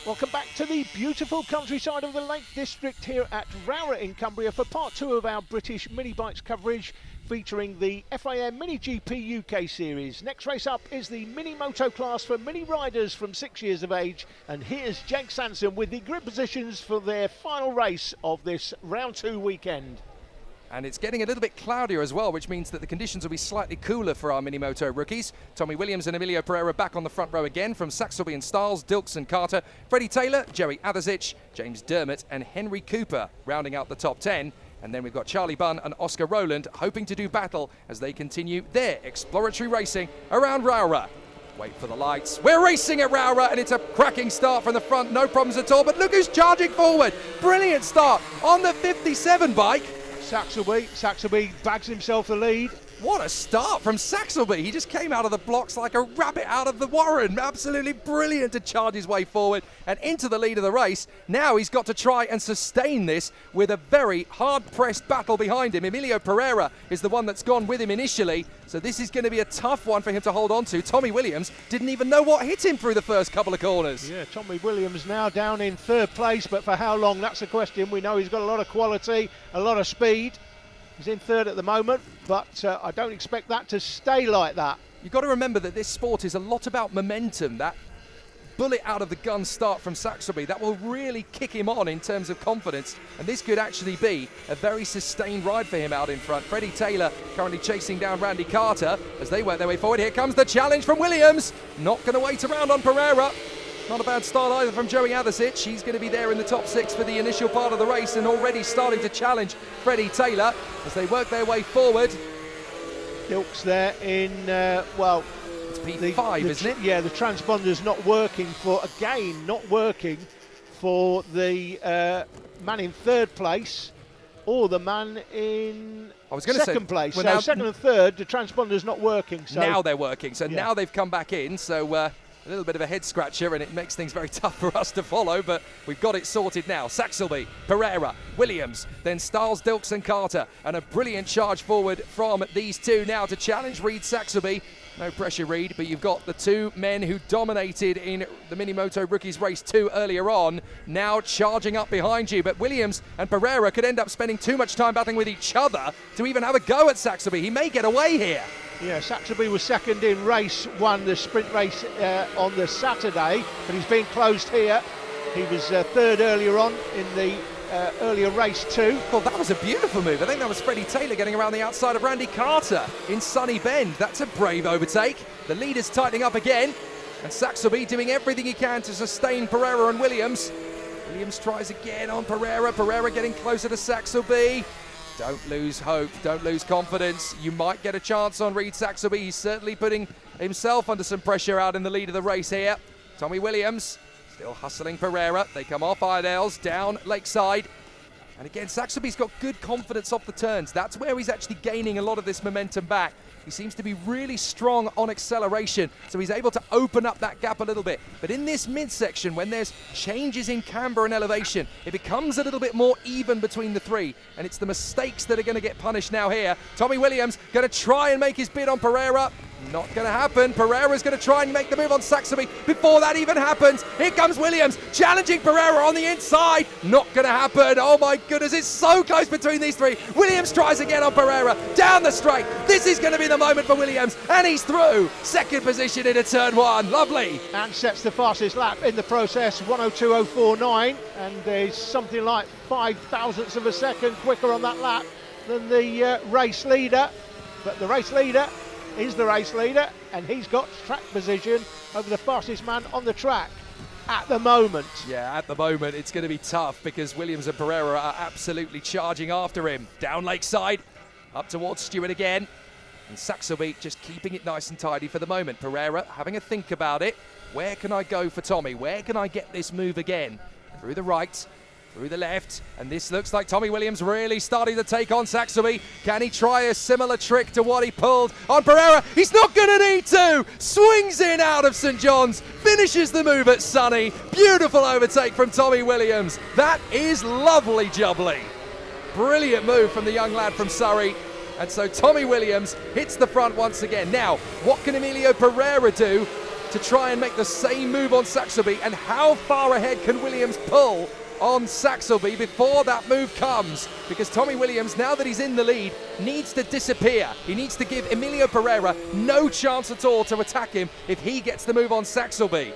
Welcome back to the beautiful countryside of the Lake District here at Rowrah in Cumbria for part 2 of our British Minibikes coverage featuring the FIM Mini GP UK series. Next race up is the Mini Moto class for mini riders from 6 years of age, and here's Jake Sanson with the grid positions for their final race of this round 2 weekend. And it's getting a little bit cloudier as well, which means that the conditions will be slightly cooler for our Minimoto rookies. Tommy Williams and Emilio Pereira back on the front row again from Saxelby and Stiles, Dilks and Carter, Freddie Taylor, Jerry Adasic, James Dermott and Henry Cooper rounding out the top 10. And then we've got Charlie Bunn and Oscar Rowland hoping to do battle as they continue their exploratory racing around Rowrah. Wait for the lights. We're racing at Rowrah, and it's a cracking start from the front, no problems at all. But look who's charging forward. Brilliant start on the 57 bike. Saxelby bags himself the lead. What a start from Saxelby. He just came out of the blocks like a rabbit out of the warren. Absolutely brilliant to charge his way forward and into the lead of the race. Now he's got to try and sustain this with a very hard-pressed battle behind him. Emilio Pereira is the one that's gone with him initially, so this is going to be a tough one for him to hold on to. Tommy Williams didn't even know what hit him through the first couple of corners. Yeah, Tommy Williams now down in 3rd place, but for how long, that's the question. We know he's got a lot of quality, a lot of speed. He's in 3rd at the moment, but I don't expect that to stay like that. You've got to remember that this sport is a lot about momentum. That bullet out of the gun start from Saxelby, that will really kick him on in terms of confidence, and this could actually be a very sustained ride for him out in front. Freddie Taylor currently chasing down Randy Carter as they work their way forward. Here comes the challenge from Williams. Not going to wait around on Pereira. Not a bad start either from Joey Adasic. He's going to be there in the top 6 for the initial part of the race and already starting to challenge Freddie Taylor as they work their way forward. Dilks there in, it's P5, isn't it? Yeah, the transponder's not working for the man in 3rd place or the man in second place. Well, so now, 2nd and 3rd, the transponder's not working. So now they're working, so yeah. Now they've come back in, so a little bit of a head scratcher, and it makes things very tough for us to follow, but we've got it sorted now. Saxelby, Pereira, Williams, then Stiles, Dilks and Carter, and a brilliant charge forward from these two now to challenge Reed Saxelby. No pressure, Reed, but you've got the two men who dominated in the Minimoto Rookies Race 2 earlier on, now charging up behind you. But Williams and Pereira could end up spending too much time battling with each other to even have a go at Saxelby. He may get away here. Yeah, Saxelby was 2nd in race 1, the sprint race on the Saturday, but he's been closed here. He was 3rd earlier on in the earlier race 2. Well, that was a beautiful move. I think that was Freddie Taylor getting around the outside of Randy Carter in Sunny Bend. That's a brave overtake. The lead is tightening up again, and Saxelby doing everything he can to sustain Pereira and Williams. Williams tries again on Pereira. Pereira getting closer to Saxelby. Don't lose hope, don't lose confidence. You might get a chance on Reed Saxelby. He's certainly putting himself under some pressure out in the lead of the race here. Tommy Williams still hustling Pereira. They come off Iredale's down Lakeside. And again, Saxelby's got good confidence off the turns. That's where he's actually gaining a lot of this momentum back. He seems to be really strong on acceleration, so he's able to open up that gap a little bit. But in this midsection, when there's changes in camber and elevation, it becomes a little bit more even between the three, and it's the mistakes that are going to get punished now here. Tommy Williams going to try and make his bid on Pereira. Not going to happen. Pereira's going to try and make the move on Saxelby before that even happens. Here comes Williams challenging Pereira on the inside. Not going to happen. Oh my goodness, it's so close between these three. Williams tries again on Pereira down the straight. This is going to be the moment for Williams, and he's through. 2nd position into turn 1. Lovely. And sets the fastest lap in the process, 1:02.049, and there's something like 0.005 of a second quicker on that lap than the race leader. But the race leader is the race leader, and he's got track position over the fastest man on the track at the moment. Yeah, at the moment it's going to be tough because Williams and Pereira are absolutely charging after him. Down Lakeside, up towards Stewart again, and Saxelby just keeping it nice and tidy for the moment. Pereira having a think about it. Where can I go for Tommy? Where can I get this move again? Through the right, through the left, and this looks like Tommy Williams really starting to take on Saxelby. Can he try a similar trick to what he pulled on Pereira? He's not going to need to! Swings in out of St John's, finishes the move at Sunny. Beautiful overtake from Tommy Williams. That is lovely jubbly. Brilliant move from the young lad from Surrey. And so Tommy Williams hits the front once again. Now, what can Emilio Pereira do to try and make the same move on Saxelby, and how far ahead can Williams pull on Saxelby before that move comes? Because Tommy Williams, now that he's in the lead, needs to disappear. He needs to give Emilio Pereira no chance at all to attack him if he gets the move on Saxelby.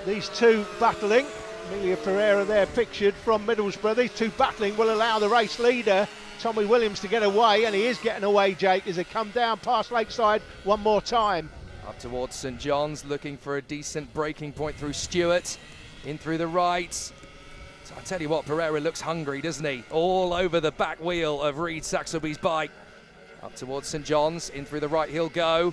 These two battling, Emilio Pereira there pictured from Middlesbrough, these two battling will allow the race leader, Tommy Williams, to get away, and he is getting away, Jake, as they come down past Lakeside one more time. Up towards St John's, looking for a decent breaking point through Stewart, in through the right. So I tell you what, Pereira looks hungry, doesn't he? All over the back wheel of Reed Saxelby's bike. Up towards St John's, in through the right he'll go.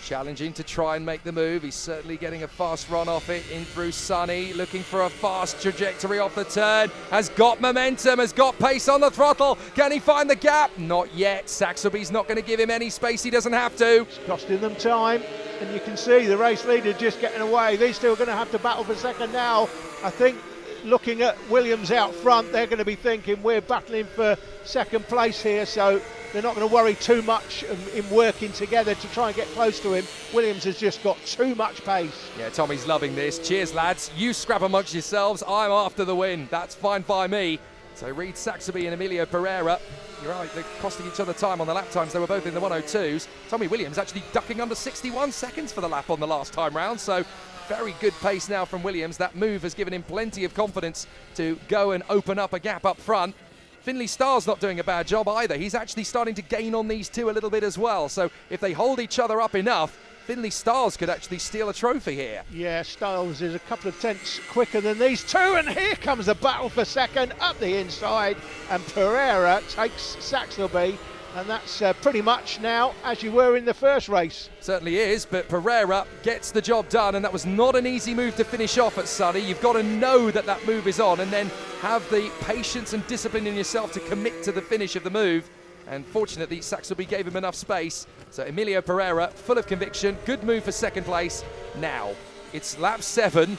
Challenging to try and make the move. He's certainly getting a fast run off it. In through Sunny, looking for a fast trajectory off the turn. Has got momentum, has got pace on the throttle. Can he find the gap? Not yet. Saxelby's not going to give him any space. He doesn't have to. It's costing them time, and you can see the race leader just getting away. These two are going to have to battle for second now. I think looking at Williams out front, they're going to be thinking we're battling for second place here, so they're not going to worry too much in working together to try and get close to him. Williams has just got too much pace. Yeah, Tommy's loving this. Cheers, lads. You scrap amongst yourselves. I'm after the win. That's fine by me. So Reed Saxelby and Emilio Pereira, you're right, they're costing each other time on the lap times. They were both in the 102s. Tommy Williams actually ducking under 61 seconds for the lap on the last time round. So very good pace now from Williams. That move has given him plenty of confidence to go and open up a gap up front. Finley Starr's not doing a bad job either. He's actually starting to gain on these two a little bit as well. So if they hold each other up enough, Finley Starr's could actually steal a trophy here. Yeah, Styles is a couple of tenths quicker than these two, and here comes the battle for second up the inside, and Pereira takes Saxelby, and that's pretty much now as you were in the first race. Certainly is, but Pereira gets the job done, and that was not an easy move to finish off at Sunny. You've got to know that that move is on, and then have the patience and discipline in yourself to commit to the finish of the move. And fortunately, Saxelby gave him enough space. So Emilio Pereira, full of conviction, good move for second place. Now, it's lap 7.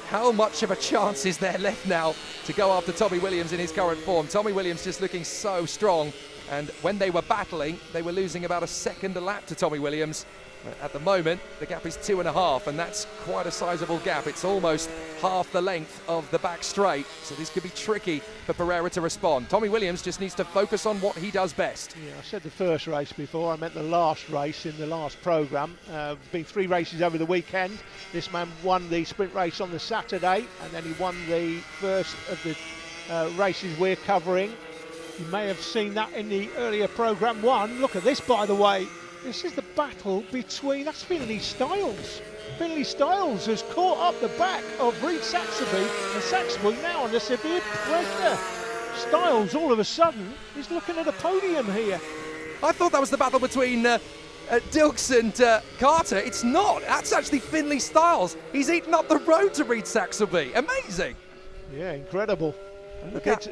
How much of a chance is there left now to go after Tommy Williams in his current form? Tommy Williams just looking so strong. And when they were battling, they were losing about a second a lap to Tommy Williams. At the moment, the gap is 2.5, and that's quite a sizable gap. It's almost half the length of the back straight, so this could be tricky for Pereira to respond. Tommy Williams just needs to focus on what he does best. Yeah, I said the first race before, I meant the last race in the last programme. Been 3 races over the weekend. This man won the sprint race on the Saturday, and then he won the first of the races we're covering. You may have seen that in the earlier programme 1. Look at this, by the way. This is the battle between, that's Finley Styles. Finley Styles has caught up the back of Reed Saxelby, and Saxelby now under severe pressure. Styles all of a sudden is looking at a podium here. I thought that was the battle between Dilks and Carter. It's not. That's actually Finley Styles. He's eaten up the road to Reed Saxelby. Amazing. Yeah, incredible.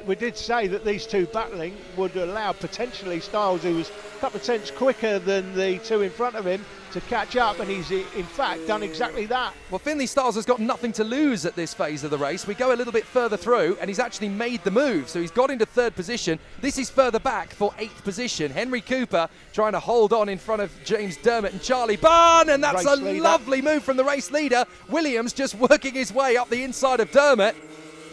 We did say that these two battling would allow potentially Styles, who was a couple of tenths quicker than the two in front of him, to catch up, and he's in fact done exactly that. Well, Finley Styles has got nothing to lose at this phase of the race. We go a little bit further through, and he's actually made the move, so he's got into 3rd position. This is further back for 8th position. Henry Cooper trying to hold on in front of James Dermott and Charlie Bunn, and that's a lovely move from the race leader. Williams just working his way up the inside of Dermott.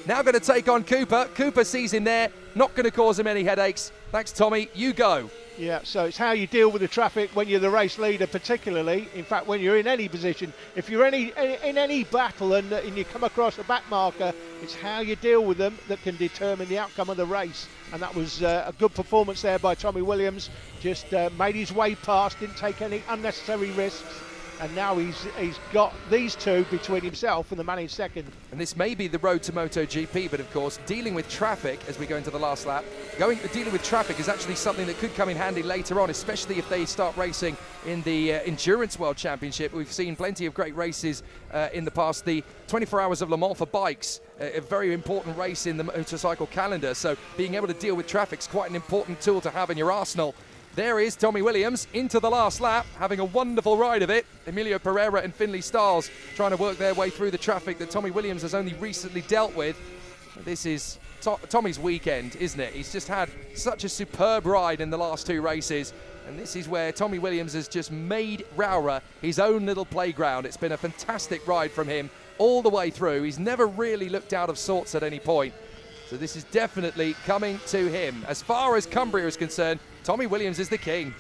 Now going to take on Cooper. Cooper sees him there, not going to cause him any headaches. Thanks, Tommy. You go. Yeah, so it's how you deal with the traffic when you're the race leader, particularly. In fact, when you're in any position, if you're in any battle and you come across a back marker, it's how you deal with them that can determine the outcome of the race. And that was a good performance there by Tommy Williams. Just made his way past, didn't take any unnecessary risks. And now he's got these two between himself and the man in second. And this may be the road to MotoGP, but of course, dealing with traffic as we go into the last lap, dealing with traffic is actually something that could come in handy later on, especially if they start racing in the Endurance World Championship. We've seen plenty of great races in the past. The 24 Hours of Le Mans for bikes, a very important race in the motorcycle calendar. So being able to deal with traffic is quite an important tool to have in your arsenal. There is Tommy Williams into the last lap, having a wonderful ride of it. Emilio Pereira and Finley Styles trying to work their way through the traffic that Tommy Williams has only recently dealt with. This is Tommy's weekend, isn't it? He's just had such a superb ride in the last 2 races. And this is where Tommy Williams has just made Rowrah his own little playground. It's been a fantastic ride from him all the way through. He's never really looked out of sorts at any point. So this is definitely coming to him. As far as Cumbria is concerned, Tommy Williams is the king.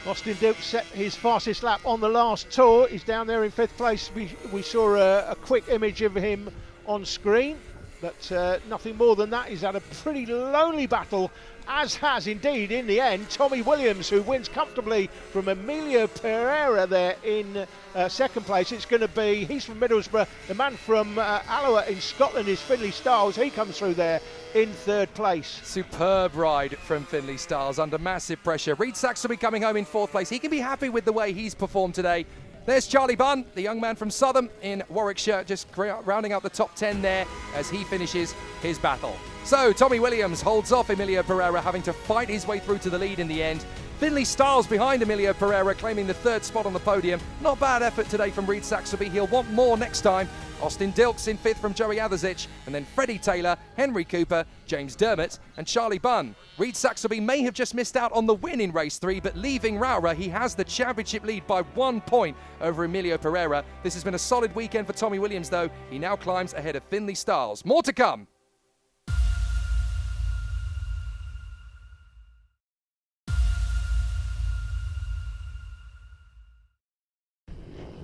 Austin Dilks set his fastest lap on the last tour. He's down there in 5th place. We saw a quick image of him on screen, but nothing more than that. He's had a pretty lonely battle, as has indeed in the end Tommy Williams, who wins comfortably from Emilio Pereira there in 2nd place. It's going to be, he's from Middlesbrough, the man from Alloa in Scotland is Finlay Stiles. He comes through there in 3rd place. Superb ride from Finlay Stiles under massive pressure. Reid Saxelby coming home in 4th place. He can be happy with the way he's performed today. There's Charlie Bunn, the young man from Southam in Warwickshire, just rounding out the top 10 there as he finishes his battle. So Tommy Williams holds off Emilio Pereira, having to fight his way through to the lead in the end. Finlay Stiles behind Emilio Pereira, claiming the 3rd spot on the podium. Not bad effort today from Reid Saxelby. He'll want more next time. Austin Dilks in 5th from Joey Adderzic, and then Freddie Taylor, Henry Cooper, James Dermott and Charlie Bunn. Reid Saxelby may have just missed out on the win in race 3, but leaving Rowrah, he has the championship lead by 1 point over Emilio Pereira. This has been a solid weekend for Tommy Williams though. He now climbs ahead of Finlay Stiles. More to come.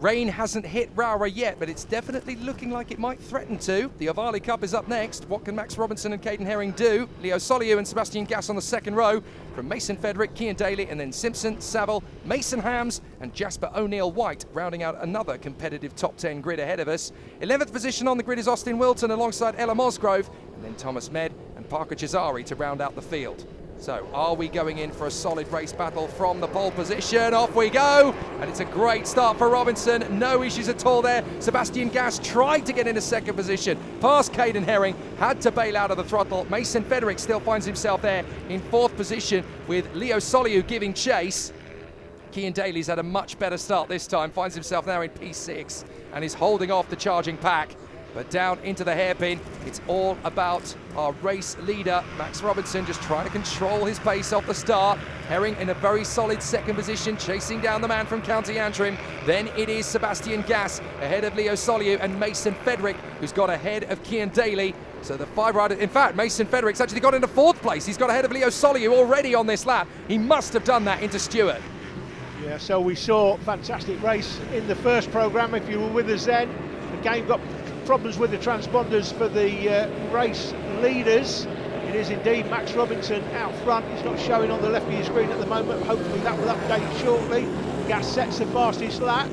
Rain hasn't hit Rowrah yet, but it's definitely looking like it might threaten to. The Ovale Cup is up next. What can Max Robinson and Caden Herring do? Leo Soliu and Sebastian Gass on the 2nd row. From Mason Fedrick, Cian Daly, and then Simpson, Saville, Mason Hams, and Jasper O'Neill-White, rounding out another competitive top 10 grid ahead of us. 11th position on the grid is Austin Wilton alongside Ella Mosgrove, and then Thomas Med and Parker Cesari to round out the field. So are we going in for a solid race battle from the pole position? Off we go, and it's a great start for Robinson. No issues at all there. Sebastian Gass tried to get into 2nd position, past Caden Herring, had to bail out of the throttle. Mason Fedrick still finds himself there in 4th position with Leo Soliu giving chase. Cian Daly's had a much better start this time, finds himself now in P6 and is holding off the charging pack. But down into the hairpin, it's all about our race leader, Max Robinson, just trying to control his pace off the start. Herring in a very solid 2nd position, chasing down the man from County Antrim. Then it is Sebastian Gass ahead of Leo Soliu and Mason Fedrick, who's got ahead of Cian Daly. So the 5 riders, in fact, Mason Fedrick's actually got into 4th place. He's got ahead of Leo Soliu already on this lap. He must have done that into Stewart. Yeah, so we saw a fantastic race in the first programme, if you were with us then. The game got problems with the transponders for the race leaders. It is indeed Max Robinson out front. He's not showing on the left of your screen at the moment. Hopefully that will update shortly. Gass sets the fastest lap.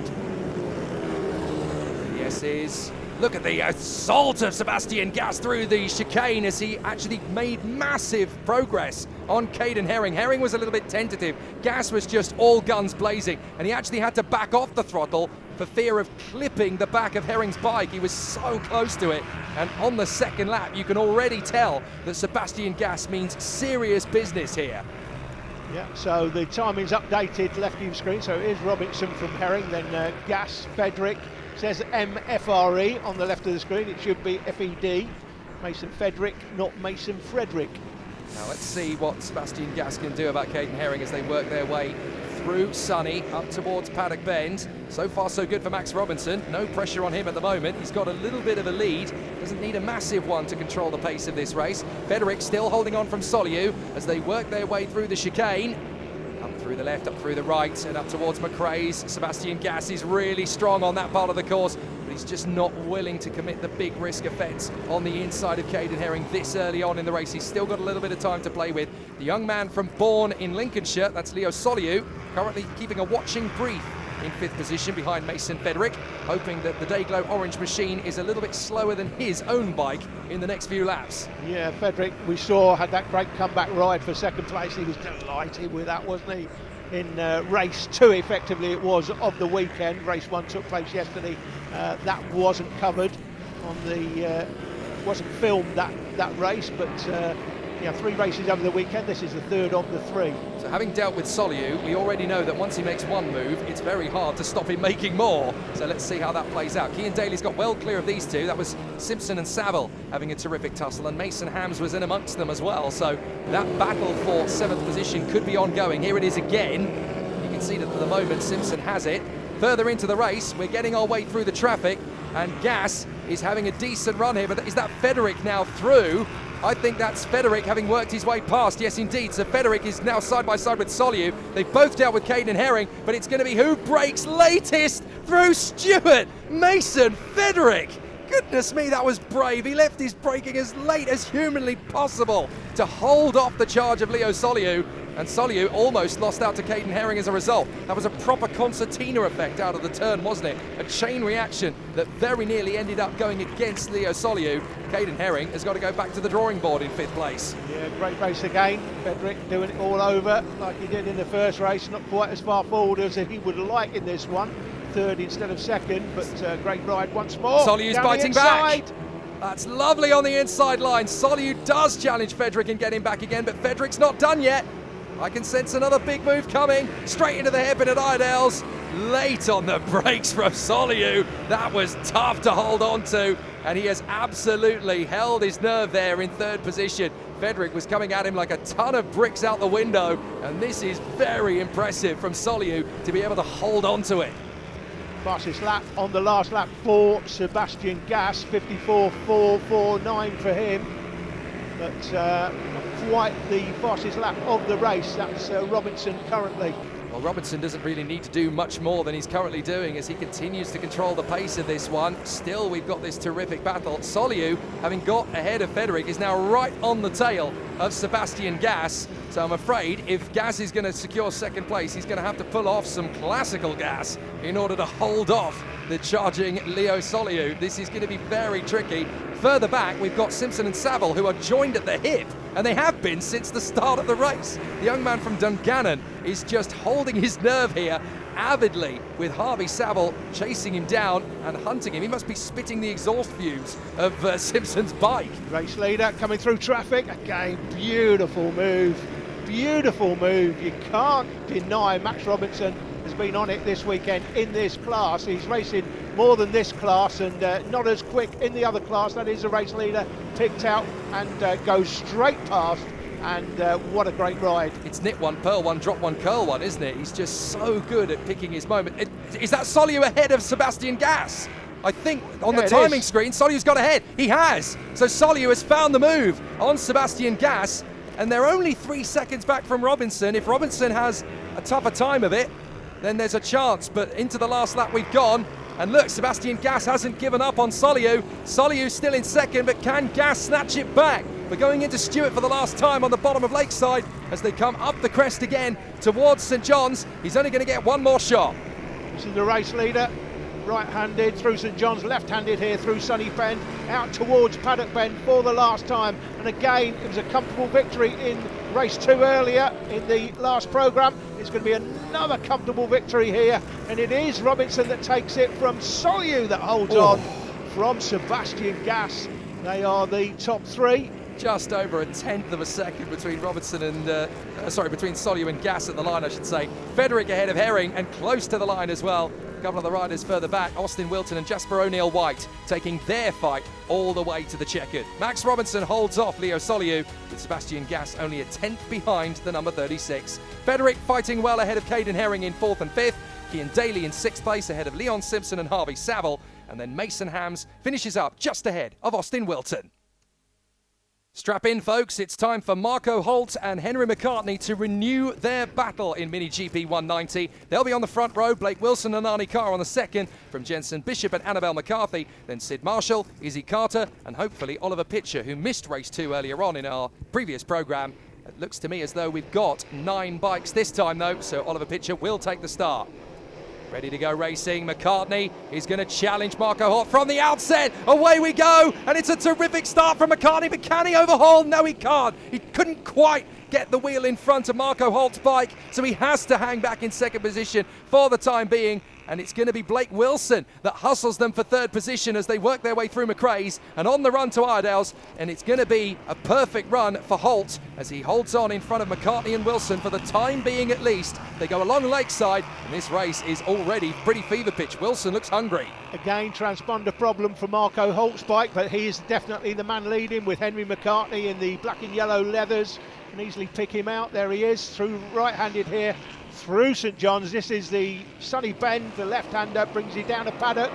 Yes, is. Look at the assault of Sebastian Gass through the chicane as he actually made massive progress on Caden Herring. Herring was a little bit tentative. Gass was just all guns blazing, and he actually had to back off the throttle for fear of clipping the back of Herring's bike. He was so close to it, and on the 2nd lap you can already tell that Sebastian Gass means serious business here. Yeah, so the timing's updated left of your screen, so it is Robinson from Herring, then Gass, Fedrick. Says MFRE on the left of the screen. It should be FED. Mason Fedrick, not Mason Frederick. Now let's see what Sebastian Gass can do about Caden Herring as they work their way through Sunny up towards Paddock Bend. So far so good for Max Robinson. No pressure on him at the moment. He's got a little bit of a lead. Doesn't need a massive one to control the pace of this race. Fedrick still holding on from Soliu as they work their way through the chicane. Up through the left, up through the right, and up towards McRae's. Sebastian Gass is really strong on that part of the course, but he's just not willing to commit the big risk offence on the inside of Caden Herring this early on in the race. He's still got a little bit of time to play with. The young man from Bourne in Lincolnshire, that's Leo Soliu, currently keeping a watching brief in 5th position behind Mason Fedrick, hoping that the Dayglow Orange machine is a little bit slower than his own bike in the next few laps. Yeah, Fedrick, we saw, had that great comeback ride for 2nd place. He was delighted with that, wasn't he? In race 2, effectively, it was, of the weekend. Race 1 took place yesterday. That wasn't covered on the, wasn't filmed, that race, but 3 races over the weekend. This is the 3rd of the 3. So having dealt with Soliu, we already know that once he makes one move, it's very hard to stop him making more. So let's see how that plays out. Cian Daly's got well clear of these two. That was Simpson and Saville having a terrific tussle, and Mason Hams was in amongst them as well. So that battle for 7th position could be ongoing. Here it is again. You can see that at the moment Simpson has it. Further into the race, we're getting our way through the traffic, and Gas is having a decent run here, but is that Federic now through? I think that's Federic having worked his way past. Yes, indeed. So Federic is now side by side with Soliu. They've both dealt with Caden Herring, but it's going to be who breaks latest through Stewart. Mason Federic. Goodness me, that was brave. He left his braking as late as humanly possible to hold off the charge of Leo Soliu. And Soliu almost lost out to Caden Herring as a result. That was a proper concertina effect out of the turn, wasn't it? A chain reaction that very nearly ended up going against Leo Soliu. Caden Herring has got to go back to the drawing board in 5th place. Yeah, great race again. Federic doing it all over like he did in the first race. Not quite as far forward as he would like in this one. 3rd instead of 2nd, but great ride once more. Soliu's biting back. That's lovely on the inside line. Soliu does challenge Federic and get him back again, but Federic's not done yet. I can sense another big move coming. Straight into the hairpin at Iredale's. Late on the brakes from Soliu. That was tough to hold on to, and he has absolutely held his nerve there in 3rd position. Federic was coming at him like a ton of bricks out the window, and this is very impressive from Soliu to be able to hold on to it. Fastest lap on the last lap for Sebastian Gas, 54.449 for him. But not quite the fastest lap of the race. That's Robinson currently. Well, Robinson doesn't really need to do much more than he's currently doing as he continues to control the pace of this one. Still, we've got this terrific battle. Soliu, having got ahead of Federic, is now right on the tail of Sebastian Gas. So I'm afraid if Gas is going to secure 2nd place, he's going to have to pull off some classical gas in order to hold off the charging Leo Soliu. This is going to be very tricky. Further back, we've got Simpson and Saville, who are joined at the hip, and they have been since the start of the race. The young man from Dungannon is just holding his nerve here avidly, with Harvey Saville chasing him down and hunting him. He must be spitting the exhaust fumes of Simpson's bike. Race leader coming through traffic. Again, beautiful move. Beautiful move. You can't deny Max Robinson has been on it this weekend in this class. He's racing more than this class and not as quick in the other class. That is the race leader picked out and goes straight past. And what a great ride. It's nip one, pearl one, drop one, curl one, isn't it? He's just so good at picking his moment. Is that Soliu ahead of Sebastian Gas? I think on the timing screen, Soliu's got ahead. He has. So Soliu has found the move on Sebastian Gas, and they're only 3 seconds back from Robinson. If Robinson has a tougher time of it, then there's a chance. But into the last lap we've gone. And look, Sebastian Gas hasn't given up on Soliu. Soliu's still in 2nd, but can Gas snatch it back? We're going into Stewart for the last time on the bottom of Lakeside as they come up the crest again towards St John's. He's only going to get one more shot. This is the race leader, right-handed through St John's, left-handed here through Sunny Bend, out towards Paddock Bend for the last time. And again, it was a comfortable victory in race 2 earlier in the last programme. It's going to be another comfortable victory here, and it is Robinson that takes it from Soliu that holds on from Sebastian Gas. They are the top 3. Just over a 1/10 of a second between Robinson and between Soliu and Gas at the line, I should say. Federic ahead of Herring and close to the line as well. A couple of the riders further back, Austin Wilton and Jasper O'Neill-White, taking their fight all the way to the checkered. Max Robinson holds off Leo Soliu, with Sebastian Gas only a 10th behind the number 36. Federic fighting well ahead of Caden Herring in 4th and 5th. Cian Daly in 6th place ahead of Leon Simpson and Harvey Saville. And then Mason Hams finishes up just ahead of Austin Wilton. Strap in, folks. It's time for Marco Holt and Henry McCartney to renew their battle in Mini GP 190. They'll be on the front row. Blake Wilson and Arnie Carr on the 2nd, from Jensen Bishop and Annabelle McCarthy. Then Sid Marshall, Izzy Carter, and hopefully Oliver Pitcher, who missed race 2 earlier on in our previous programme. It looks to me as though we've got 9 bikes this time, though, so Oliver Pitcher will take the start. Ready to go racing. McCartney is going to challenge Marco Holt from the outset. Away we go. And it's a terrific start from McCartney. But can he overhaul? No, he can't. He couldn't quite get the wheel in front of Marco Holt's bike, so he has to hang back in second position for the time being. And it's going to be Blake Wilson that hustles them for third position as they work their way through McRae's and on the run to Iredale's. And it's going to be a perfect run for Holt as he holds on in front of McCartney and Wilson for the time being at least. They go along Lakeside, and this race is already pretty fever pitch. Wilson looks hungry. Again, transponder problem for Marco Holt's bike, but he is definitely the man leading with Henry McCartney in the black and yellow leathers. Can easily pick him out. There he is, through right-handed here, through St John's. This is the Sunny Bend, the left-hander brings you down a paddock,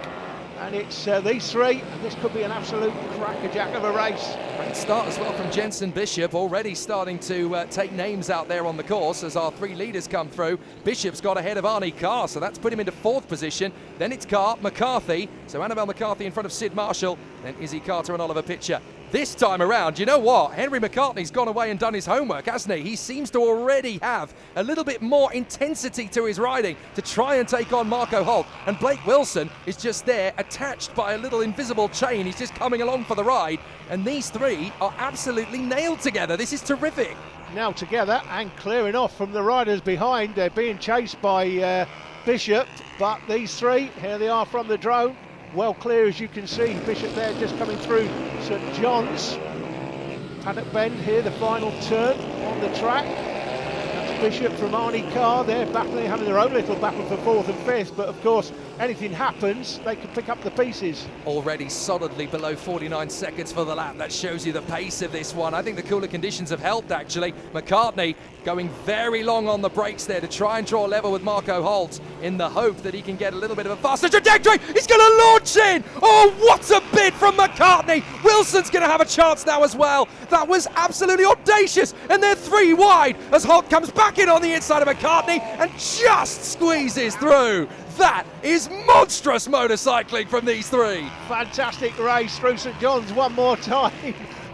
and it's these three, and this could be an absolute crackerjack of a race. Great start as well from Jensen Bishop, already starting to take names out there on the course as our three leaders come through. Bishop's got ahead of Arnie Carr, so that's put him into fourth position. Then it's Carr, McCarthy, so Annabelle McCarthy in front of Sid Marshall, then Izzy Carter and Oliver Pitcher. This time around, you know what? Henry McCartney's gone away and done his homework, hasn't he? He seems to already have a little bit more intensity to his riding to try and take on Marco Holt. And Blake Wilson is just there, attached by a little invisible chain. He's just coming along for the ride. And these three are absolutely nailed together. This is terrific. Now together and clearing off from the riders behind. They're being chased by Bishop, but these three, here they are from the drone. Well clear, as you can see. Bishop there just coming through St John's. Paddock Bend here, the final turn on the track. That's Bishop from Arnie Carr. They're battling, having their own little battle for fourth and fifth, but of course, anything happens, they can pick up the pieces. Already solidly below 49 seconds for the lap. That shows you the pace of this one. I think the cooler conditions have helped, actually. McCartney going very long on the brakes there to try and draw level with Marco Holt in the hope that he can get a little bit of a faster trajectory. He's going to launch in. Oh, what a bid from McCartney. Wilson's going to have a chance now as well. That was absolutely audacious. And they're three wide as Holt comes back in on the inside of McCartney and just squeezes through. That is monstrous motorcycling from these three. Fantastic race through St John's one more time.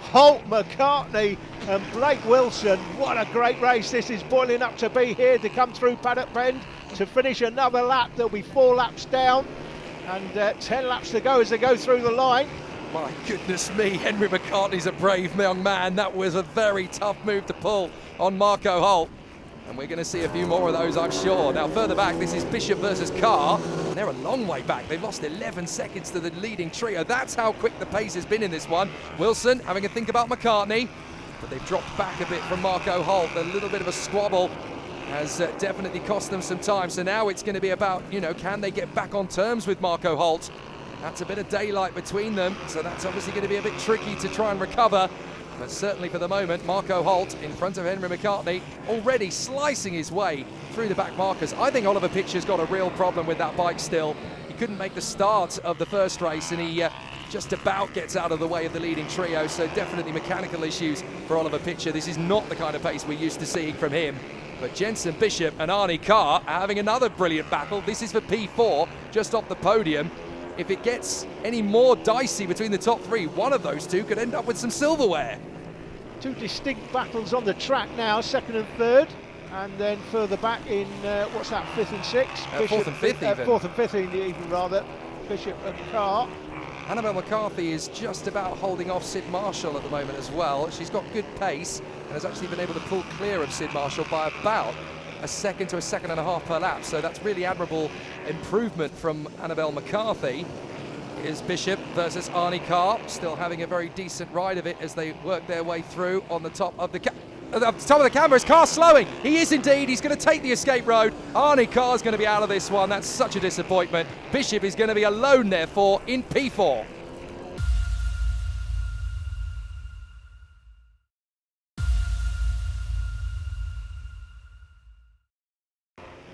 Holt, McCartney and Blake Wilson. What a great race this is boiling up to be here to come through Paddock Bend to finish another lap. There'll be 4 laps down and 10 laps to go as they go through the line. My goodness me, Henry McCartney's a brave young man. That was a very tough move to pull on Marco Holt. And we're going to see a few more of those, I'm sure. Now, further back, this is Bishop versus Carr. They're a long way back. They've lost 11 seconds to the leading trio. That's how quick the pace has been in this one. Wilson having a think about McCartney, but they've dropped back a bit from Marco Holt. A little bit of a squabble has definitely cost them some time. So now it's going to be about, can they get back on terms with Marco Holt? That's a bit of daylight between them, so that's obviously going to be a bit tricky to try and recover. But certainly for the moment, Marco Holt in front of Henry McCartney, already slicing his way through the back markers. I think Oliver Pitcher's got a real problem with that bike still. He couldn't make the start of the first race, and he just about gets out of the way of the leading trio, so definitely mechanical issues for Oliver Pitcher. This is not the kind of pace we're used to seeing from him. But Jensen Bishop and Arnie Carr are having another brilliant battle. This is for P4, just off the podium. If it gets any more dicey between the top three, one of those two could end up with some silverware. Two distinct battles on the track now, second and third, and then further back in, what's that, fifth and sixth? Fourth and fifth even. Fourth and fifth even rather, Bishop and Carr. Annabelle McCarthy is just about holding off Sid Marshall at the moment as well. She's got good pace and has actually been able to pull clear of Sid Marshall by about a second to a second and a half per lap. So that's really admirable improvement from Annabelle McCarthy. Is Bishop versus Arnie Carr, still having a very decent ride of it as they work their way through on the top of the camera. Is Carr slowing? He is indeed. He's going to take the escape road. Arnie Carr's going to be out of this one. That's such a disappointment. Bishop is going to be alone, therefore, in P4.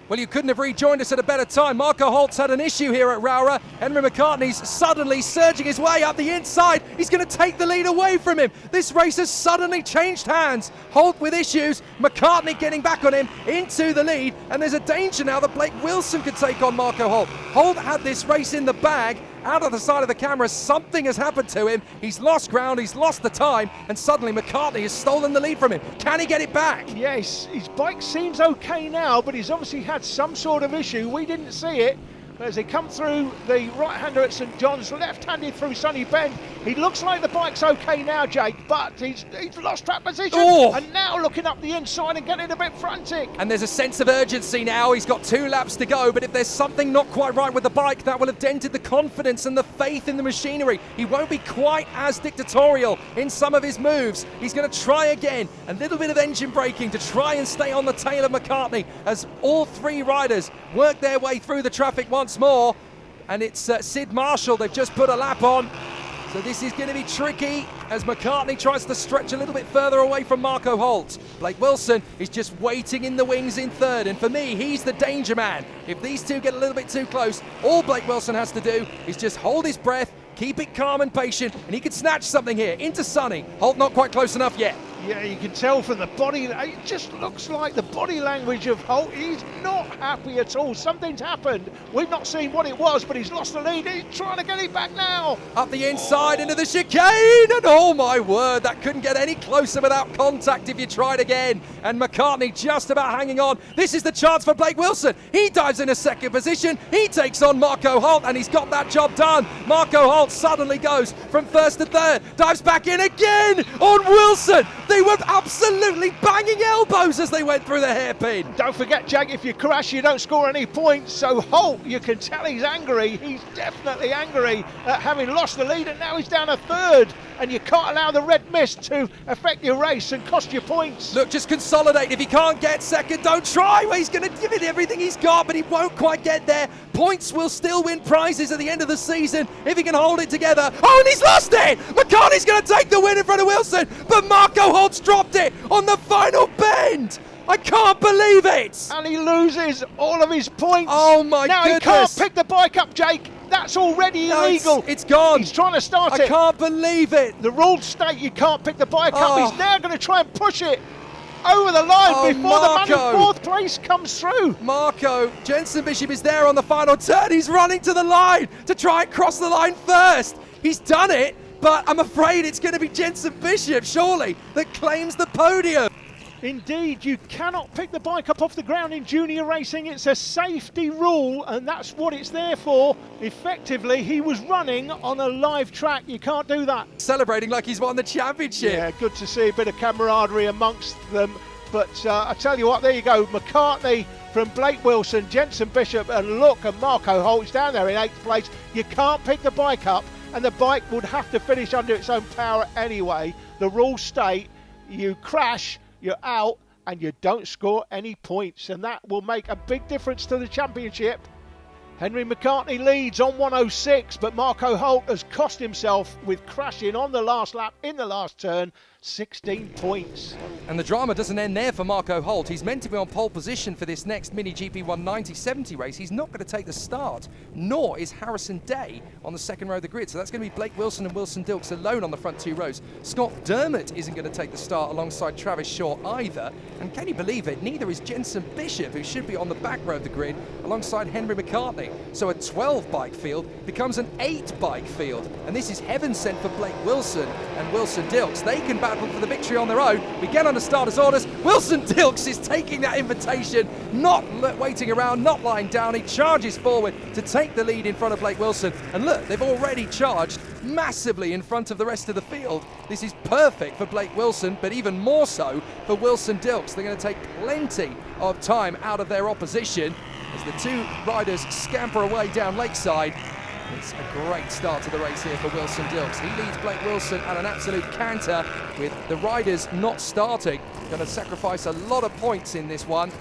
Well, you couldn't have rejoined us at a better time. Marco Holt's had an issue here at Rowrah. Henry McCartney's suddenly surging his way up the inside. He's going to take the lead away from him. This race has suddenly changed hands. Holt with issues. McCartney getting back on him into the lead. And there's a danger now that Blake Wilson could take on Marco Holt. Holt had this race in the bag. Out of the side of the camera, something has happened to him. He's lost ground, he's lost the time, and suddenly McCartney has stolen the lead from him. Can he get it back? Yes, his bike seems okay now, but he's obviously had some sort of issue. We didn't see it. As they come through the right-hander at St John's, left-handed through Sunny Bend. He looks like the bike's okay now, Jake, but he's lost track position. And now looking up the inside and getting a bit frantic. And there's a sense of urgency now. He's got 2 laps to go, but if there's something not quite right with the bike, that will have dented the confidence and the faith in the machinery. He won't be quite as dictatorial in some of his moves. He's going to try again. A little bit of engine braking to try and stay on the tail of McCartney as all 3 riders work their way through the traffic once more. And it's Sid Marshall. They've just put a lap on. So this is going to be tricky as McCartney tries to stretch a little bit further away from Marco Holt. Blake Wilson is just waiting in the wings in 3rd, and for me, he's the danger man. If these 2 get a little bit too close, all Blake Wilson has to do is just hold his breath, keep it calm and patient, and he could snatch something here into Sonny. Holt not quite close enough yet. Yeah, you can tell from the body, it just looks like the body language of Holt. He's not happy at all. Something's happened. We've not seen what it was, but he's lost the lead. He's trying to get it back now. Up the inside into the chicane, and oh my word, that couldn't get any closer without contact if you tried again. And McCartney just about hanging on. This is the chance for Blake Wilson. He dives in a 2nd position. He takes on Marco Holt, and he's got that job done. Marco Holt suddenly goes from 1st to 3rd, dives back in again on Wilson. They were absolutely banging elbows as they went through the hairpin. Don't forget, Jack, if you crash, you don't score any points. So Holt, you can tell he's angry. He's definitely angry at having lost the lead, and now he's down a 3rd. And you can't allow the red mist to affect your race and cost you points. Look, just consolidate. If he can't get 2nd, don't try. Well, he's going to give it everything he's got, but he won't quite get there. Points will still win prizes at the end of the season if he can hold it together. Oh, and he's lost it! McCartney's going to take the win in front of Wilson, but Marco Holt's dropped it on the final bend. I can't believe it! And he loses all of his points. Oh my goodness! Now he can't pick the bike up, Jake. That's already illegal. It's gone. He's trying to start it. I can't believe it. The rules state you can't pick the bike up. He's now going to try and push it over the line before the man in 4th place comes through. Marco, Jensen Bishop is there on the final turn. He's running to the line to try and cross the line first. He's done it, but I'm afraid it's going to be Jensen Bishop, surely, that claims the podium. Indeed, you cannot pick the bike up off the ground in junior racing. It's a safety rule, and that's what it's there for. Effectively, he was running on a live track. You can't do that. Celebrating like he's won the championship. Yeah, good to see a bit of camaraderie amongst them. But I tell you what, there you go. McCartney from Blake Wilson, Jensen Bishop, and look at Marco Holt's down there in 8th place. You can't pick the bike up, and the bike would have to finish under its own power anyway. The rules state you crash, you're out, and you don't score any points, and that will make a big difference to the championship. Henry McCartney leads on 106, but Marco Holt has cost himself with crashing on the last lap in the last turn. 16 points. And the drama doesn't end there for Marco Holt. He's meant to be on pole position for this next Mini GP 190/70 race. He's not going to take the start, nor is Harrison Day on the 2nd row of the grid. So that's going to be Blake Wilson and Wilson Dilks alone on the front 2 rows. Scott Dermott isn't going to take the start alongside Travis Shaw either. And can you believe it? Neither is Jensen Bishop, who should be on the back row of the grid alongside Henry McCartney. So a 12-bike field becomes an 8-bike field. And this is heaven sent for Blake Wilson and Wilson Dilks. They can battle for the victory on their own. We get on the starters' orders. Wilson Dilks is taking that invitation, not waiting around, not lying down. He charges forward to take the lead in front of Blake Wilson. And look, they've already charged massively in front of the rest of the field. This is perfect for Blake Wilson, but even more so for Wilson Dilks. They're going to take plenty of time out of their opposition as the 2 riders scamper away down Lakeside. It's a great start to the race here for Wilson Dilks. He leads Blake Wilson at an absolute canter with the riders not starting. Going to sacrifice a lot of points in this one.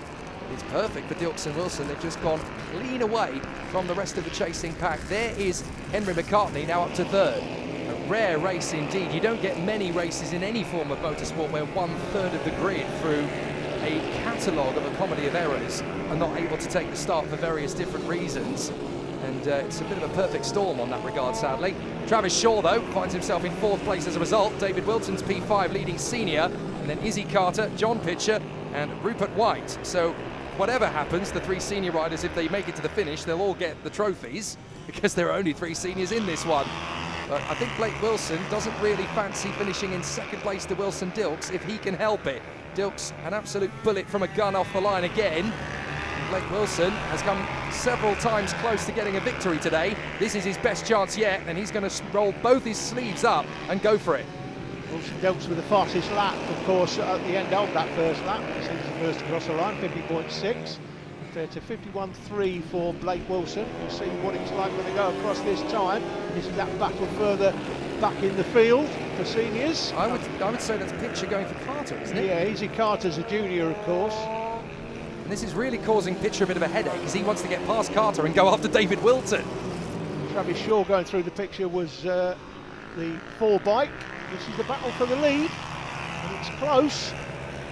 It's perfect for Dilks and Wilson. They've just gone clean away from the rest of the chasing pack. There is Henry McCartney now up to 3rd. A rare race indeed. You don't get many races in any form of motorsport where 1/3 of the grid through a catalogue of a comedy of errors are not able to take the start for various different reasons. And it's a bit of a perfect storm on that regard, sadly. Travis Shaw, though, finds himself in 4th place as a result. David Wilton's P5 leading senior, and then Izzy Carter, John Pitcher, and Rupert White. So whatever happens, the 3 senior riders, if they make it to the finish, they'll all get the trophies because there are only 3 seniors in this one. But I think Blake Wilson doesn't really fancy finishing in 2nd place to Wilson Dilks if he can help it. Dilks, an absolute bullet from a gun off the line again. Blake Wilson has come several times close to getting a victory today. This is his best chance yet, and he's going to roll both his sleeves up and go for it. Wilson Delks with the fastest lap, of course, at the end of that first lap. He's the first across the line, 50.6. Compared to 51.3 for Blake Wilson. We'll see what he's like when they go across this time. This is that battle further back in the field for seniors. I would say that's Pitcher going for Carter, isn't it? Yeah, Easy Carter's a junior, of course. And this is really causing Pitcher a bit of a headache because he wants to get past Carter and go after David Wilton. Travis Shaw going through the picture was the 4 bike. This is the battle for the lead, and it's close.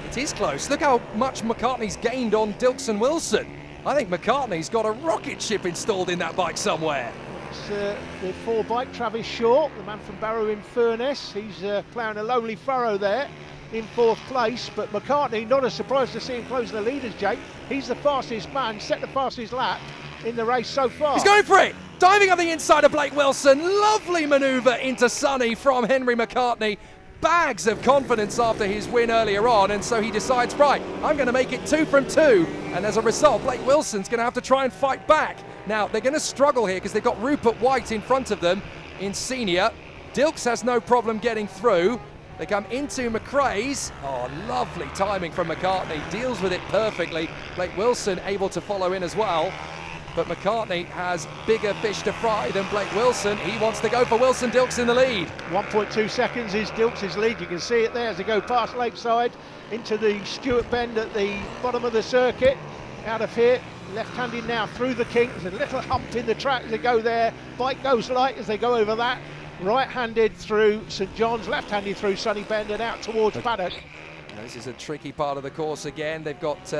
It is close. Look how much McCartney's gained on Dilks and Wilson. I think McCartney's got a rocket ship installed in that bike somewhere. It's the 4 bike, Travis Shaw, the man from Barrow in Furness. He's ploughing a lonely furrow there in 4th place, but McCartney, not a surprise to see him close the leaders, Jake. He's the fastest man, set the fastest lap in the race so far. He's going for it! Diving on the inside of Blake Wilson. Lovely manoeuvre into Sonny from Henry McCartney. Bags of confidence after his win earlier on, and so he decides, right, I'm going to make it 2 from 2, and as a result Blake Wilson's going to have to try and fight back. Now they're going to struggle here because they've got Rupert White in front of them in senior. Dilks has no problem getting through. They come into McRae's. Oh, lovely timing from McCartney, deals with it perfectly. Blake Wilson able to follow in as well. But McCartney has bigger fish to fry than Blake Wilson. He wants to go for Wilson Dilks in the lead. 1.2 seconds is Dilks' lead. You can see it there as they go past Lakeside into the Stewart Bend at the bottom of the circuit. Out of here, left-handed now through the kink. There's a little hump in the track as they go there. Bike goes light as they go over that. Right-handed through St John's, left-handed through Sunny Bend and out towards Paddock. Now, this is a tricky part of the course again. They've got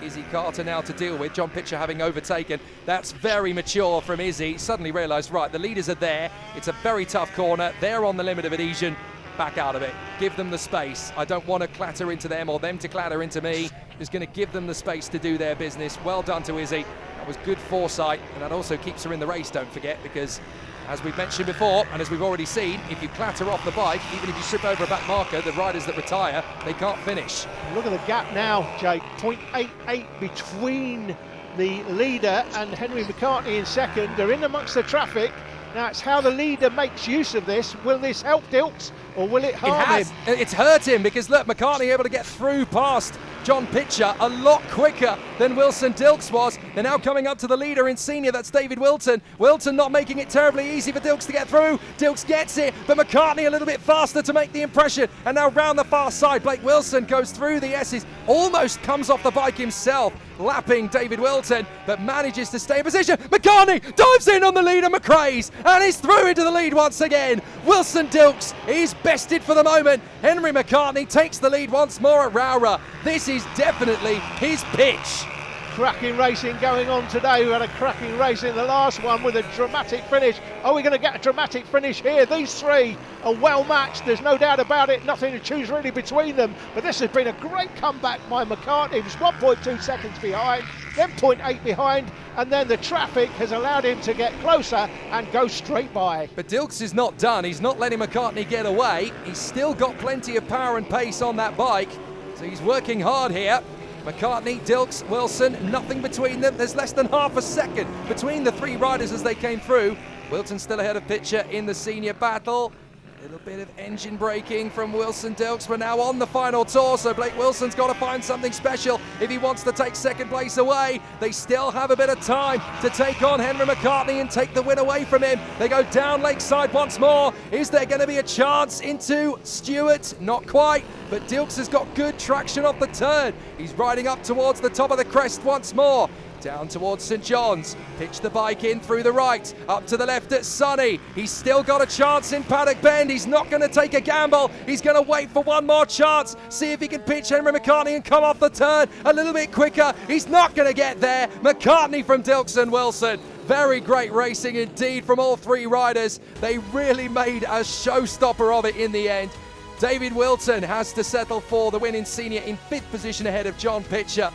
Izzy Carter now to deal with. John Pitcher having overtaken. That's very mature from Izzy. Suddenly realised, right, the leaders are there. It's a very tough corner. They're on the limit of adhesion. Back out of it. Give them the space. I don't want to clatter into them or them to clatter into me. Just going to give them the space to do their business. Well done to Izzy. That was good foresight, and that also keeps her in the race, don't forget, because as we've mentioned before, and as we've already seen, if you clatter off the bike, even if you slip over a back marker, the riders that retire, they can't finish. Look at the gap now, Jake. 0.88 between the leader and Henry McCartney in second. They're in amongst the traffic. Now it's how the leader makes use of this. Will this help Dilks or will it harm him? It's hurt him because look, McCartney able to get through past John Pitcher a lot quicker than Wilson Dilks was. They're now coming up to the leader in senior, that's David Wilton. Wilton not making it terribly easy for Dilks to get through. Dilks gets it, but McCartney a little bit faster to make the impression. And now round the far side, Blake Wilson goes through the S's, almost comes off the bike himself, lapping David Wilton, but manages to stay in position. McCartney dives in on the leader, McRae's, and he's through into the lead once again. Wilson Dilks is bested for the moment. Henry McCartney takes the lead once more at Rowrah. This is definitely his pitch. Cracking racing going on today. We had a cracking race in the last one with a dramatic finish. Are we going to get a dramatic finish here? These three are well matched, there's no doubt about it. Nothing to choose really between them, but this has been a great comeback by McCartney. He was 1.2 seconds behind, then 0.8 behind, and then the traffic has allowed him to get closer and go straight by. But Dilks is not done. He's not letting McCartney get away. He's still got plenty of power and pace on that bike, so he's working hard here. McCartney, Dilks, Wilson, nothing between them. There's less than half a second between the three riders as they came through. Wilson still ahead of Pitcher in the senior battle. A little bit of engine braking from Wilson Dilks. We're now on the final tour, so Blake Wilson's got to find something special if he wants to take second place away. They still have a bit of time to take on Henry McCartney and take the win away from him. They go down Lakeside once more. Is there going to be a chance into Stewart? Not quite, but Dilks has got good traction off the turn. He's riding up towards the top of the crest once more. Down towards St John's, pitch the bike in through the right, up to the left at Sonny. He's still got a chance in Paddock Bend. He's not going to take a gamble. He's going to wait for one more chance, see if he can pitch Henry McCartney and come off the turn a little bit quicker. He's not going to get there. McCartney from Dilks and Wilson. Very great racing indeed from all three riders. They really made a showstopper of it in the end. David Wilton has to settle for the win in senior in 5th position ahead of John Pitcher.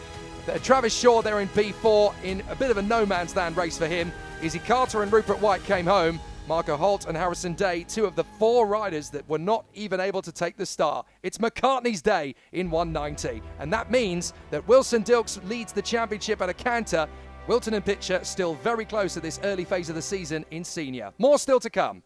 Travis Shaw there in B4 in a bit of a no man's land race for him. Izzy Carter and Rupert White came home. Marco Holt and Harrison Day, two of the 4 riders that were not even able to take the start. It's McCartney's day in 190, and that means that Wilson Dilks leads the championship at a canter. Wilton and Pitcher still very close at this early phase of the season in senior. More still to come.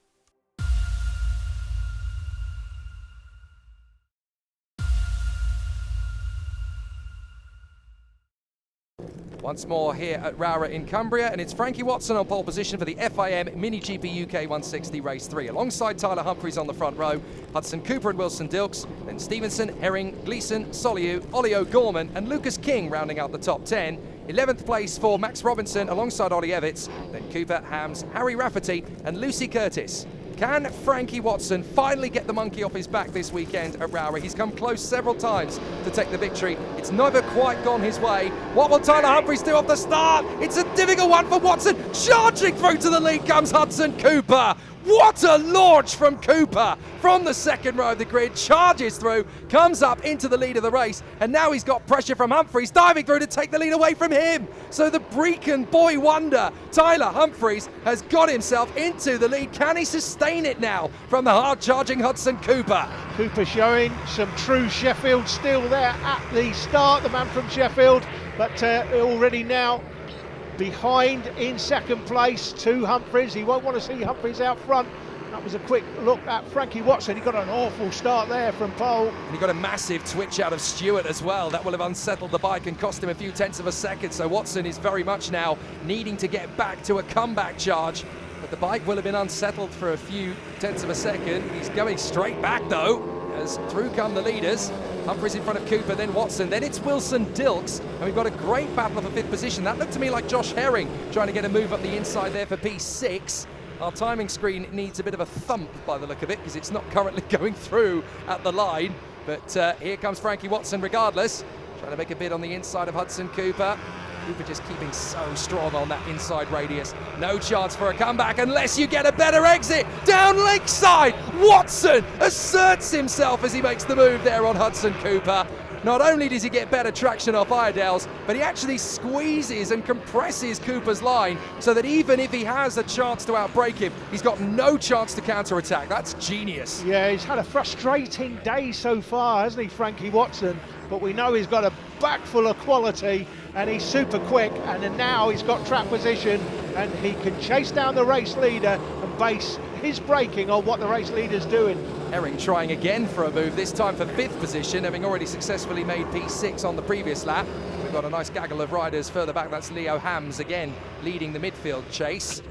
Once more here at Rowrah in Cumbria, and it's Frankie Watson on pole position for the FIM Mini-GP UK 160 Race 3, alongside Tyler Humphries on the front row, Hudson Cooper and Wilson Dilks, then Stevenson, Herring, Gleeson, Soliu, Ollie O'Gorman and Lucas King rounding out the top 10. 11th place for Max Robinson alongside Ollie Evitts, then Cooper, Hams, Harry Rafferty and Lucy Curtis. Can Frankie Watson finally get the monkey off his back this weekend at Rowrah? He's come close several times to take the victory. It's never quite gone his way. What will Tyler Humphries do off the start? It's a difficult one for Watson. Charging through to the lead comes Hudson Cooper. What a launch from Cooper from the second row of the grid, charges through, comes up into the lead of the race, and now he's got pressure from Humphries diving through to take the lead away from him. So the Brecon boy wonder, Tyler Humphries, has got himself into the lead. Can he sustain it now from the hard-charging Hudson Cooper? Cooper showing some true Sheffield steel there at the start, the man from Sheffield, but already now behind in second place to Humphries. He won't want to see Humphries out front. That was a quick look at Frankie Watson. He got an awful start there from pole. And he got a massive twitch out of Stewart as well. That will have unsettled the bike and cost him a few tenths of a second. So Watson is very much now needing to get back to a comeback charge. But the bike will have been unsettled for a few tenths of a second. He's going straight back though, as through come the leaders. Humphries in front of Cooper, then Watson, then it's Wilson Dilks, and we've got a great battle for 5th position. That looked to me like Josh Herring trying to get a move up the inside there for P6. Our timing screen needs a bit of a thump by the look of it, because it's not currently going through at the line. But here comes Frankie Watson regardless, trying to make a bid on the inside of Hudson Cooper. Cooper just keeping so strong on that inside radius. No chance for a comeback unless you get a better exit. Down lakeside, Watson asserts himself as he makes the move there on Hudson Cooper. Not only does he get better traction off Iredale's, but he actually squeezes and compresses Cooper's line so that even if he has a chance to outbrake him, he's got no chance to counter-attack. That's genius. Yeah, he's had a frustrating day so far, hasn't he, Frankie Watson? But we know he's got a back full of quality and he's super quick, and then now he's got track position and he can chase down the race leader and base his braking on what the race leader's doing. Herring trying again for a move, this time for 5th position, having already successfully made P6 on the previous lap. We've got a nice gaggle of riders further back. That's Leo Hams again leading the midfield chase.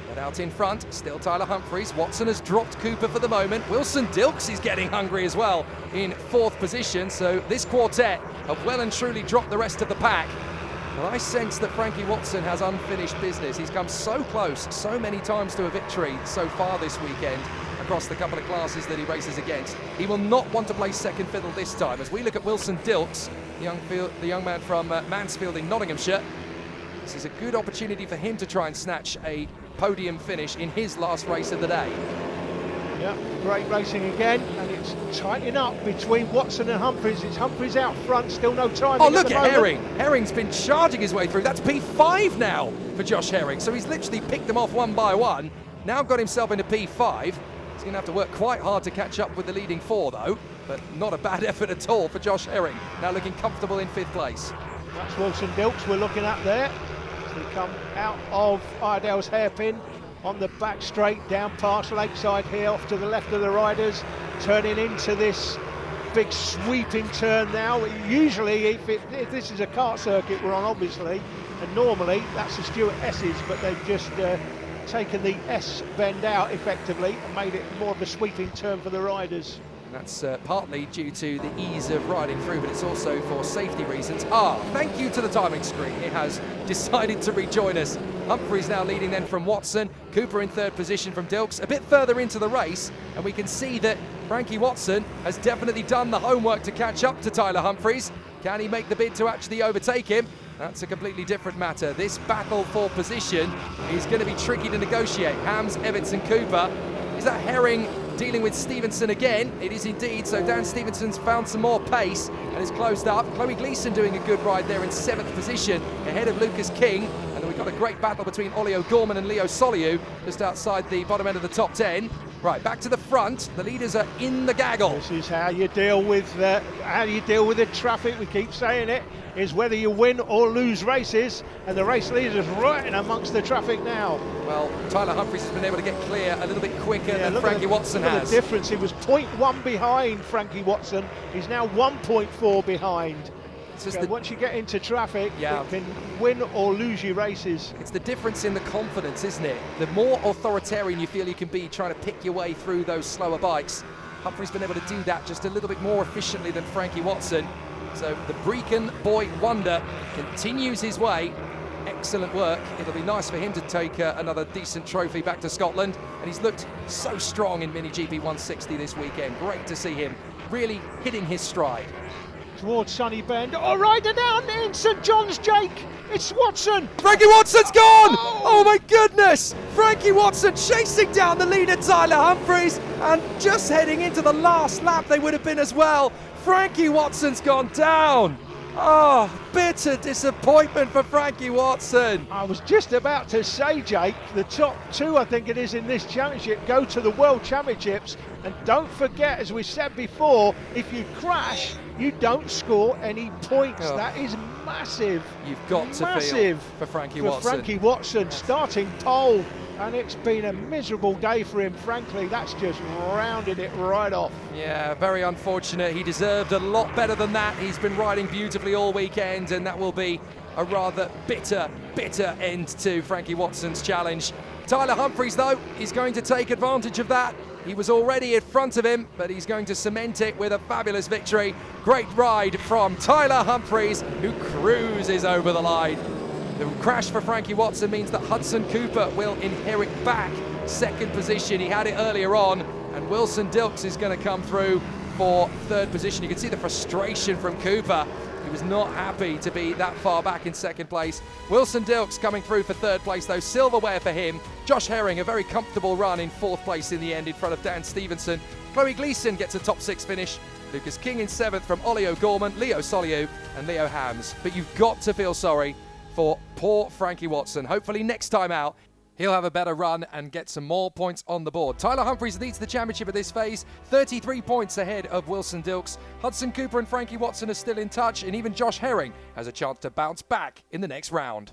But out in front, still Tyler Humphries. Watson has dropped Cooper for the moment. Wilson Dilks is getting hungry as well in 4th position. So this quartet have well and truly dropped the rest of the pack. But I sense that Frankie Watson has unfinished business. He's come so close so many times to a victory so far this weekend across the couple of classes that he races against. He will not want to play second fiddle this time. As we look at Wilson Dilks, the young man from Mansfield in Nottinghamshire, this is a good opportunity for him to try and snatch a podium finish in his last race of the day. Yeah, great racing again, and it's tightening up between Watson and Humphries. It's Humphries out front, still no time. Oh, look at Herring. Herring's been charging his way through. That's P5 now for Josh Herring. So he's literally picked them off one by one. Now got himself into P5. He's going to have to work quite hard to catch up with the leading 4, though. But not a bad effort at all for Josh Herring. Now looking comfortable in 5th place. That's Wilson Dilks we're looking at there. So we come out of Iredale's hairpin on the back straight down past Lakeside here, off to the left of the riders, turning into this big sweeping turn now. Usually, if this is a kart circuit we're on, obviously, and normally that's the Stewart S's, but they've just taken the S bend out effectively and made it more of a sweeping turn for the riders. And that's partly due to the ease of riding through, but it's also for safety reasons. Thank you to the timing screen. It has decided to rejoin us. Humphries now leading then from Watson. Cooper in 3rd position from Dilks. A bit further into the race, and we can see that Frankie Watson has definitely done the homework to catch up to Tyler Humphries. Can he make the bid to actually overtake him? That's a completely different matter. This battle for position is going to be tricky to negotiate. Hams, Evitts and Cooper. Is that Herring dealing with Stevenson again? It is indeed. So Dan Stevenson's found some more pace and is closed up. Chloe Gleeson doing a good ride there in 7th position ahead of Lucas King. And then we've got a great battle between Ollie Gorman and Leo Soliu just outside the bottom end of the top 10. Right, back to the front. The leaders are in the gaggle. This is how you deal with the traffic. We keep saying it, is whether you win or lose races, and the race leaders right in amongst the traffic now. Well, Tyler Humphries has been able to get clear a little bit quicker than Frankie Watson look has. At the difference. He was 0.1 behind Frankie Watson. He's now 1.4 behind. Once you get into traffic, it can win or lose your races. It's the difference in the confidence, isn't it? The more authoritarian you feel you can be trying to pick your way through those slower bikes. Humphries been able to do that just a little bit more efficiently than Frankie Watson. So the Brecon boy wonder continues his way. Excellent work. It'll be nice for him to take another decent trophy back to Scotland. And he's looked so strong in Mini GP 160 this weekend. Great to see him really hitting his stride. Towards Sunny Bend. All right, and down in St John's, Jake. It's Watson. Frankie Watson's gone! Oh my goodness! Frankie Watson chasing down the leader, Tyler Humphries, and just heading into the last lap they would have been as well. Frankie Watson's gone down. Oh, bitter disappointment for Frankie Watson. I was just about to say, Jake, the top two, I think it is, in this championship go to the World Championships. And don't forget, as we said before, if you crash, you don't score any points. That is massive. You've got to feel for Frankie Watson. Frankie Watson, starting pole. And it's been a miserable day for him, frankly. That's just rounded it right off. Yeah, very unfortunate. He deserved a lot better than that. He's been riding beautifully all weekend, and that will be a rather bitter end to Frankie Watson's challenge. Tyler Humphries, though, is going to take advantage of that. He was already in front of him, but he's going to cement it with a fabulous victory. Great ride from Tyler Humphries, who cruises over the line. The crash for Frankie Watson means that Hudson Cooper will inherit back second position. He had it earlier on, and Wilson Dilks is going to come through for third position. You can see the frustration from Cooper. He was not happy to be that far back in second place. Wilson Dilks coming through for third place, though. Silverware for him. Josh Herring, a very comfortable run in fourth place in the end in front of Dan Stevenson. Chloe Gleeson gets a top 6 finish. Lucas King in 7th from Ollie Gorman, Leo Soliu and Leo Hams. But you've got to feel sorry for poor Frankie Watson. Hopefully next time out, he'll have a better run and get some more points on the board. Tyler Humphries leads the championship at this phase, 33 points ahead of Wilson Dilks. Hudson Cooper and Frankie Watson are still in touch, and even Josh Herring has a chance to bounce back in the next round.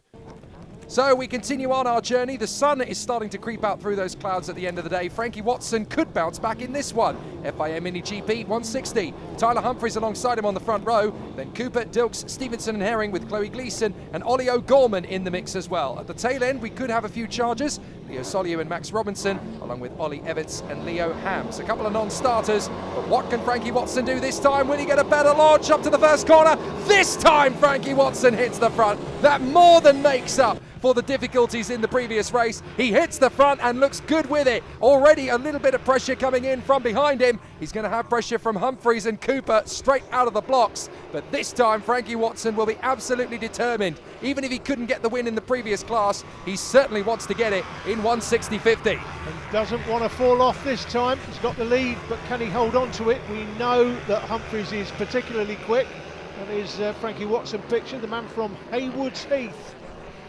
So we continue on our journey. The sun is starting to creep out through those clouds at the end of the day. Frankie Watson could bounce back in this one. FIM Mini GP 160. Tyler Humphries alongside him on the front row. Then Cooper, Dilks, Stevenson and Herring with Chloe Gleeson and Ollie Gorman in the mix as well. At the tail end, we could have a few chargers. Leo Soliu and Max Robinson, along with Ollie Evans and Leo Hams. A couple of non-starters, but what can Frankie Watson do this time? Will he get a better launch up to the first corner? This time Frankie Watson hits the front. That more than makes up for the difficulties in the previous race. He hits the front and looks good with it. Already a little bit of pressure coming in from behind him. He's going to have pressure from Humphries and Cooper straight out of the blocks. But this time Frankie Watson will be absolutely determined. Even if he couldn't get the win in the previous class, he certainly wants to get it in 160.50. And doesn't want to fall off this time. He's got the lead, but can he hold on to it? We know that Humphries is particularly quick. That is Frankie Watson picture, the man from Haywards Heath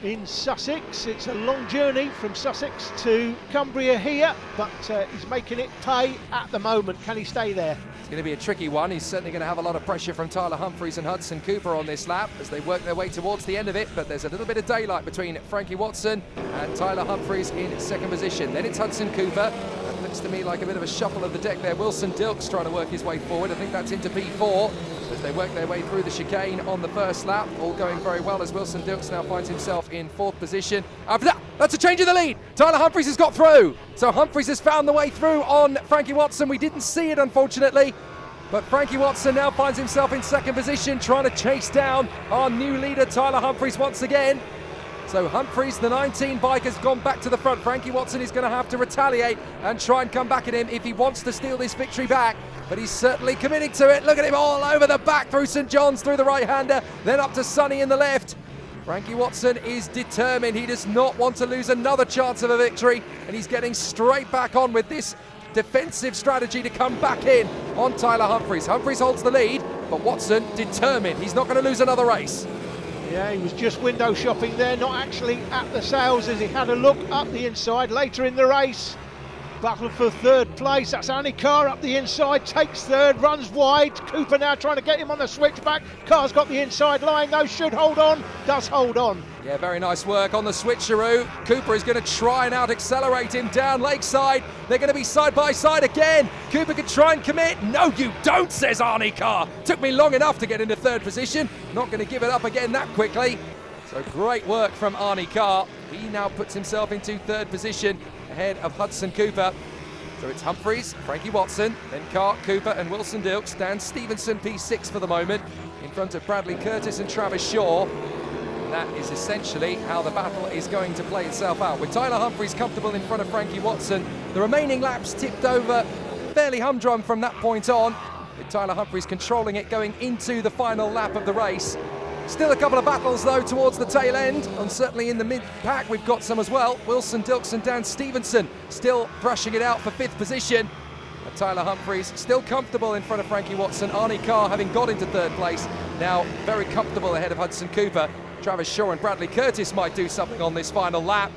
in Sussex. It's a long journey from Sussex to Cumbria here, but he's making it pay at the moment. Can he stay there? It's going to be a tricky one. He's certainly going to have a lot of pressure from Tyler Humphries and Hudson Cooper on this lap as they work their way towards the end of it, but there's a little bit of daylight between Frankie Watson and Tyler Humphries in second position. Then it's Hudson Cooper. That looks to me like a bit of a shuffle of the deck there. Wilson Dilks trying to work his way forward. I think that's into P4 as they work their way through the chicane on the first lap. All going very well as Wilson Dilks now finds himself in fourth position. After that, that's a change in the lead. Tyler Humphries has got through. So Humphries has found the way through on Frankie Watson. We didn't see it, unfortunately. But Frankie Watson now finds himself in second position, trying to chase down our new leader, Tyler Humphries, once again. So Humphries, the 19 bike, has gone back to the front. Frankie Watson is going to have to retaliate and try and come back at him if he wants to steal this victory back. But he's certainly committing to it. Look at him all over the back through St John's, through the right-hander, then up to Sunny in the left. Frankie Watson is determined. He does not want to lose another chance of a victory, and he's getting straight back on with this defensive strategy to come back in on Tyler Humphries. Humphries holds the lead, but Watson determined. He's not going to lose another race. Yeah, he was just window shopping there, not actually at the sales, as he had a look up the inside later in the race. Battle for third place. That's Arnie Carr up the inside, takes third, runs wide. Cooper now trying to get him on the switchback. Carr's got the inside line though, should hold on, does hold on. Yeah, very nice work on the switcheroo. Cooper is going to try and out-accelerate him down Lakeside. They're going to be side by side again. Cooper could try and commit. No, you don't, says Arnie Carr. Took me long enough to get into third position. Not going to give it up again that quickly. So great work from Arnie Carr. He now puts himself into third position ahead of Hudson Cooper. So it's Humphries, Frankie Watson, then Carr, Cooper and Wilson Dilks. Dan Stevenson P6 for the moment, in front of Bradley Curtis and Travis Shaw. And that is essentially how the battle is going to play itself out. With Tyler Humphries comfortable in front of Frankie Watson, the remaining laps tipped over fairly humdrum from that point on, with Tyler Humphries controlling it going into the final lap of the race. Still a couple of battles though towards the tail end, and certainly in the mid-pack we've got some as well. Wilson Dilks and Dan Stevenson still thrashing it out for fifth position. And Tyler Humphries still comfortable in front of Frankie Watson. Arnie Carr, having got into third place, now very comfortable ahead of Hudson Cooper. Travis Shaw and Bradley Curtis might do something on this final lap.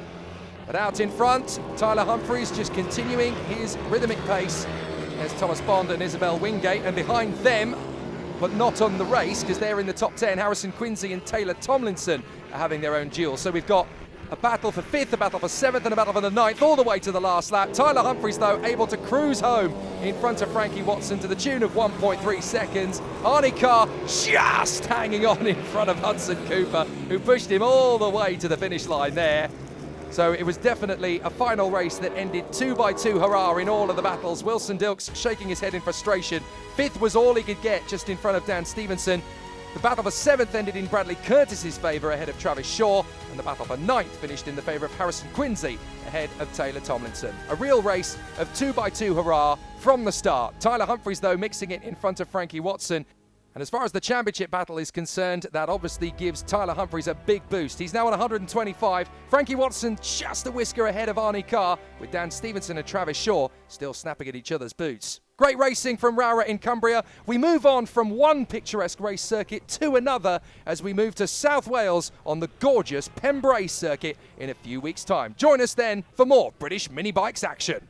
But out in front, Tyler Humphries just continuing his rhythmic pace. There's Thomas Bond and Isabel Wingate, and behind them, but not on the race because they're in the top 10. Harrison Quincy and Taylor Tomlinson are having their own duel. So we've got a battle for fifth, a battle for seventh, and a battle for the ninth, all the way to the last lap. Tyler Humphries, though, able to cruise home in front of Frankie Watson to the tune of 1.3 seconds. Arnie Carr just hanging on in front of Hudson Cooper, who pushed him all the way to the finish line there. So it was definitely a final race that ended 2-2 hurrah in all of the battles. Wilson Dilks shaking his head in frustration. Fifth was all he could get, just in front of Dan Stevenson. The battle for seventh ended in Bradley Curtis's favour ahead of Travis Shaw, and the battle for ninth finished in the favour of Harrison Quincy ahead of Taylor Tomlinson. A real race of 2-2 hurrah from the start. Tyler Humphries, though, mixing it in front of Frankie Watson. And as far as the championship battle is concerned, that obviously gives Tyler Humphries a big boost. He's now on 125. Frankie Watson just a whisker ahead of Arnie Carr, with Dan Stevenson and Travis Shaw still snapping at each other's boots. Great racing from Rowrah in Cumbria. We move on from one picturesque race circuit to another as we move to South Wales on the gorgeous Pembrey circuit in a few weeks' time. Join us then for more British mini bikes action.